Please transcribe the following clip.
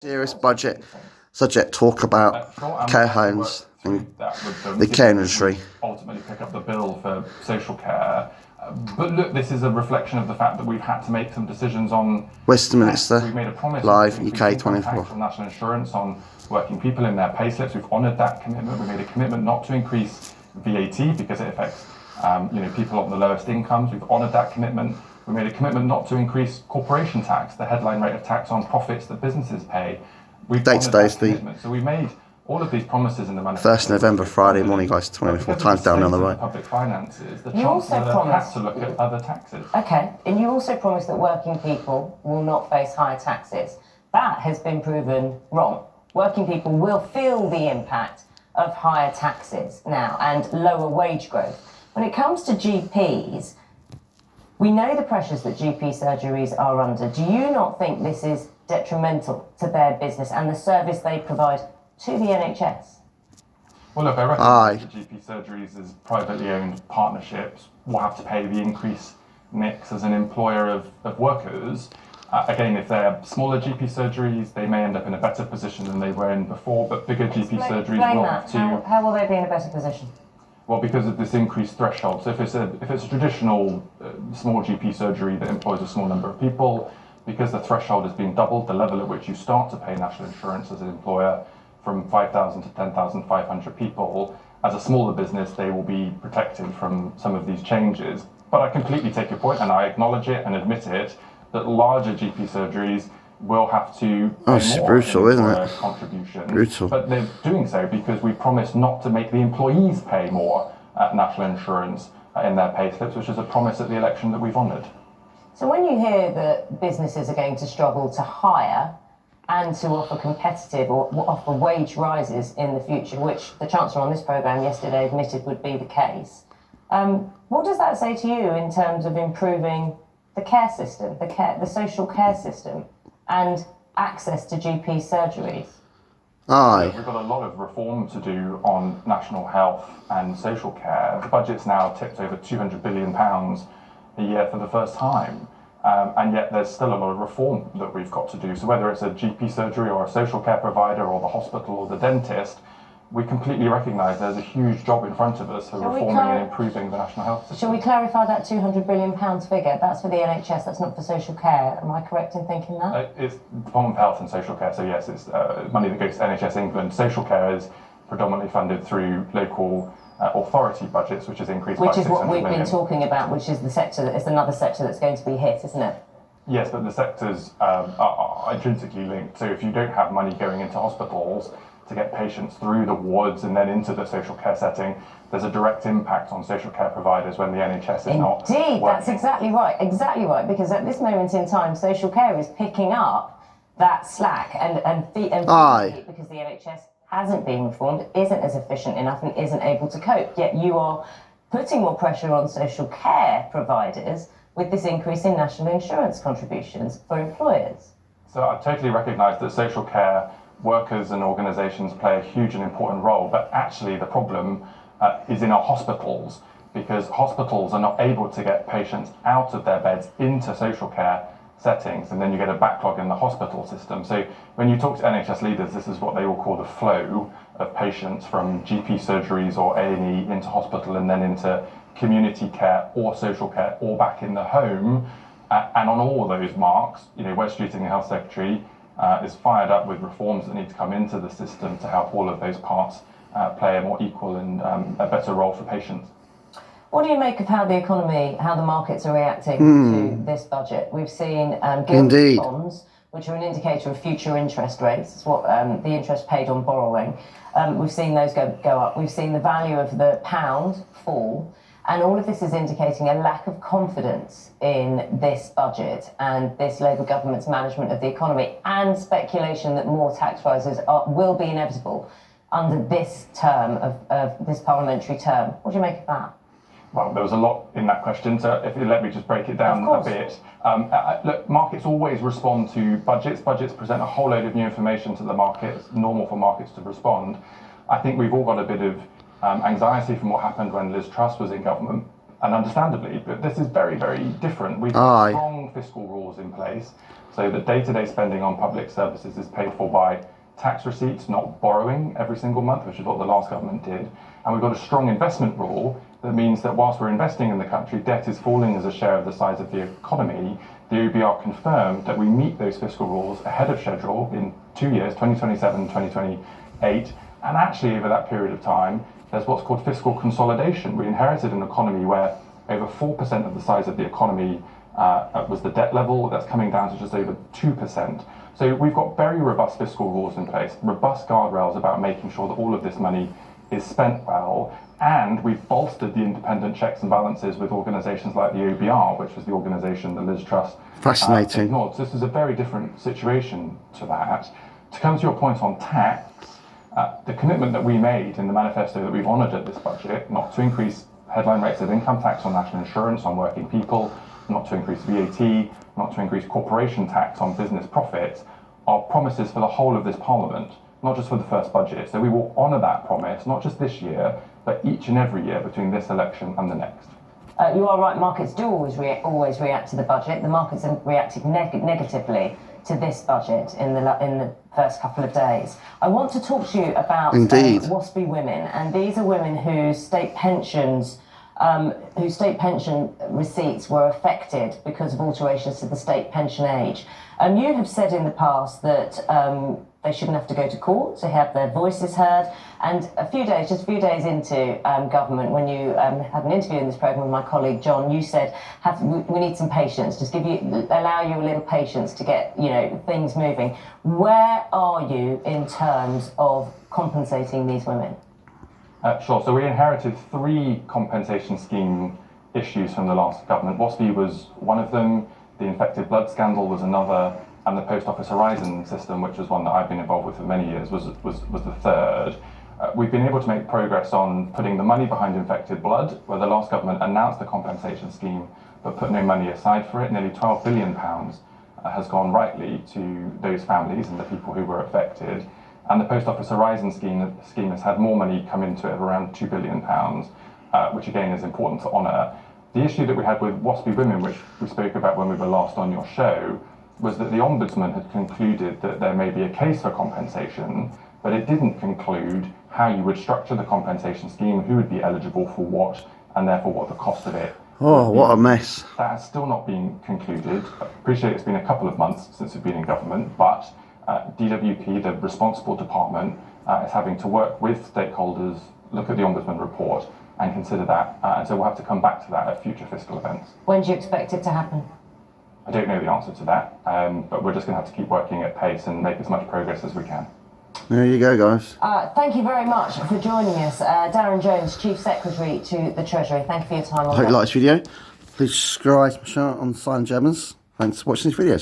Serious budget subject talk about care homes and the care industry. Ultimately pick up the bill for social care. But look, this is a reflection of the fact that we've had to make some decisions on Westminster We've made a promise Live to UK 24. tax on national insurance on working people in their pay slips. We've honoured that commitment. We made a commitment not to increase VAT because it affects people on the lowest incomes. We've honoured that commitment. We made a commitment not to increase corporation tax, the headline rate of tax on profits that businesses pay. We've honoured that commitment. So we made all of these promises in the manifesto. 1st November, Friday morning, guys, 24 times down on the right. Public finances, the You also had to look at other taxes. Okay, and you also promised that working people will not face higher taxes. That has been proven wrong. Working people will feel the impact of higher taxes now and lower wage growth. When it comes to GPs, we know the pressures that GP surgeries are under. Do you not think this is detrimental to their business and the service they provide to the NHS? Well, look, I recognise that GP surgeries as privately owned partnerships will have to pay the increased mix as an employer of workers. Again, if they're smaller GP surgeries, they may end up in a better position than they were in before, but bigger GP surgeries will have to... How will they be in a better position? Well, because of this increased threshold. So if it's a traditional small GP surgery that employs a small number of people, because the threshold has been doubled, the level at which you start to pay national insurance as an employer from 5,000 to 10,500 people, as a smaller business, they will be protected from some of these changes. But I completely take your point, and I acknowledge it and admit it, that larger GP surgeries will have to pay more brutal, isn't it? Contribution. Brutal. But they're doing so because we promised not to make the employees pay more national insurance in their pay slips, which is a promise at the election that we've honoured. So when you hear that businesses are going to struggle to hire and to offer competitive or offer wage rises in the future, which the Chancellor on this programme yesterday admitted would be the case, what does that say to you in terms of improving the care system, the social care system, and access to GP surgeries? We've got a lot of reform to do on national health and social care. The budget's now tipped over £200 billion a year for the first time. And yet there's still a lot of reform that we've got to do. So whether it's a GP surgery or a social care provider or the hospital or the dentist, we completely recognise there's a huge job in front of us for reforming and improving the national health system. Shall we clarify that £200 billion figure? That's for the NHS, that's not for social care. Am I correct in thinking that? It's Department of Health and Social Care, so yes, it's money that goes to NHS England. Social care is predominantly funded through local authority budgets, which has increased by 600 million. Which is what we've been talking about, which is the sector, it's another sector that's going to be hit, isn't it? Yes, but the sectors are intrinsically linked. So if you don't have money going into hospitals to get patients through the wards and then into the social care setting, there's a direct impact on social care providers when the NHS is not working. Indeed, that's exactly right, because at this moment in time, social care is picking up that slack and because the NHS hasn't been reformed, isn't as efficient enough and isn't able to cope. Yet you are putting more pressure on social care providers with this increase in national insurance contributions for employers. So I totally recognise that social care workers and organisations play a huge and important role, but actually the problem is in our hospitals, because hospitals are not able to get patients out of their beds into social care settings, and then you get a backlog in the hospital system. So when you talk to NHS leaders, this is what they will call the flow of patients from GP surgeries or A&E into hospital and then into community care or social care or back in the home. And on all of those marks, Wes Streeting, the Health Secretary, is fired up with reforms that need to come into the system to help all of those parts play a more equal and a better role for patients. What do you make of how the markets are reacting to this budget? We've seen gilt bonds, which are an indicator of future interest rates. It's what the interest paid on borrowing. We've seen those go up. We've seen the value of the pound fall. And all of this is indicating a lack of confidence in this budget and this Labour government's management of the economy, and speculation that more tax rises will be inevitable under this term of this parliamentary term. What do you make of that? Well, there was a lot in that question, so if you let me just break it down a bit. Look, markets always respond to budgets. Budgets present a whole load of new information to the market. It's normal for markets to respond. I think we've all got a bit of anxiety from what happened when Liz Truss was in government, and understandably, but this is very, very different. We've got strong fiscal rules in place. so that day-to-day spending on public services is paid for by tax receipts, not borrowing every single month, which is what the last government did. And we've got a strong investment rule that means that whilst we're investing in the country, debt is falling as a share of the size of the economy. The OBR confirmed that we meet those fiscal rules ahead of schedule in 2 years, 2027, 2028. And actually, over that period of time, there's what's called fiscal consolidation. We inherited an economy where over 4% of the size of the economy was the debt level. That's coming down to just over 2%. So we've got very robust fiscal rules in place, robust guardrails about making sure that all of this money is spent well. And we've bolstered the independent checks and balances with organisations like the OBR, which was the organisation the Liz Truss ignored. So this is a very different situation to that. To come to your point on tax, the commitment that we made in the manifesto that we've honoured at this budget, not to increase headline rates of income tax on national insurance on working people, not to increase VAT, not to increase corporation tax on business profits, are promises for the whole of this Parliament, not just for the first budget. So we will honour that promise, not just this year, but each and every year between this election and the next. You are right, markets do always react to the budget. The markets have reacted negatively to this budget in the first couple of days. I want to talk to you about WASPy women, and these are women whose state pension receipts were affected because of alterations to the state pension age. You have said in the past that they shouldn't have to go to court to have their voices heard. And just a few days into government, when you had an interview in this programme with my colleague John, you said we need some patience, just allow you a little patience to get things moving. Where are you in terms of compensating these women? Sure. So we inherited 3 compensation scheme issues from the last government. WASPy was one of them, the infected blood scandal was another, and the Post Office Horizon system, which was one that I've been involved with for many years, was the third. We've been able to make progress on putting the money behind infected blood, where the last government announced the compensation scheme but put no money aside for it. Nearly £12 billion has gone rightly to those families and the people who were affected. And the Post Office Horizon scheme has had more money come into it of around £2 billion, which again is important to honour. The issue that we had with WASPy women, which we spoke about when we were last on your show, was that the Ombudsman had concluded that there may be a case for compensation, but it didn't conclude how you would structure the compensation scheme, who would be eligible for what, and therefore what the cost of it. Oh, what a mess. That has still not been concluded. I appreciate it's been a couple of months since we've been in government, but DWP, the responsible department, is having to work with stakeholders, look at the Ombudsman report and consider that. And so we'll have to come back to that at future fiscal events. When do you expect it to happen? I don't know the answer to that, but we're just going to have to keep working at pace and make as much progress as we can. There you go, guys. Thank you very much for joining us. Darren Jones, Chief Secretary to the Treasury. Thank you for your time. I hope you like this video. Please subscribe on Silent Germans. Thanks for watching this video.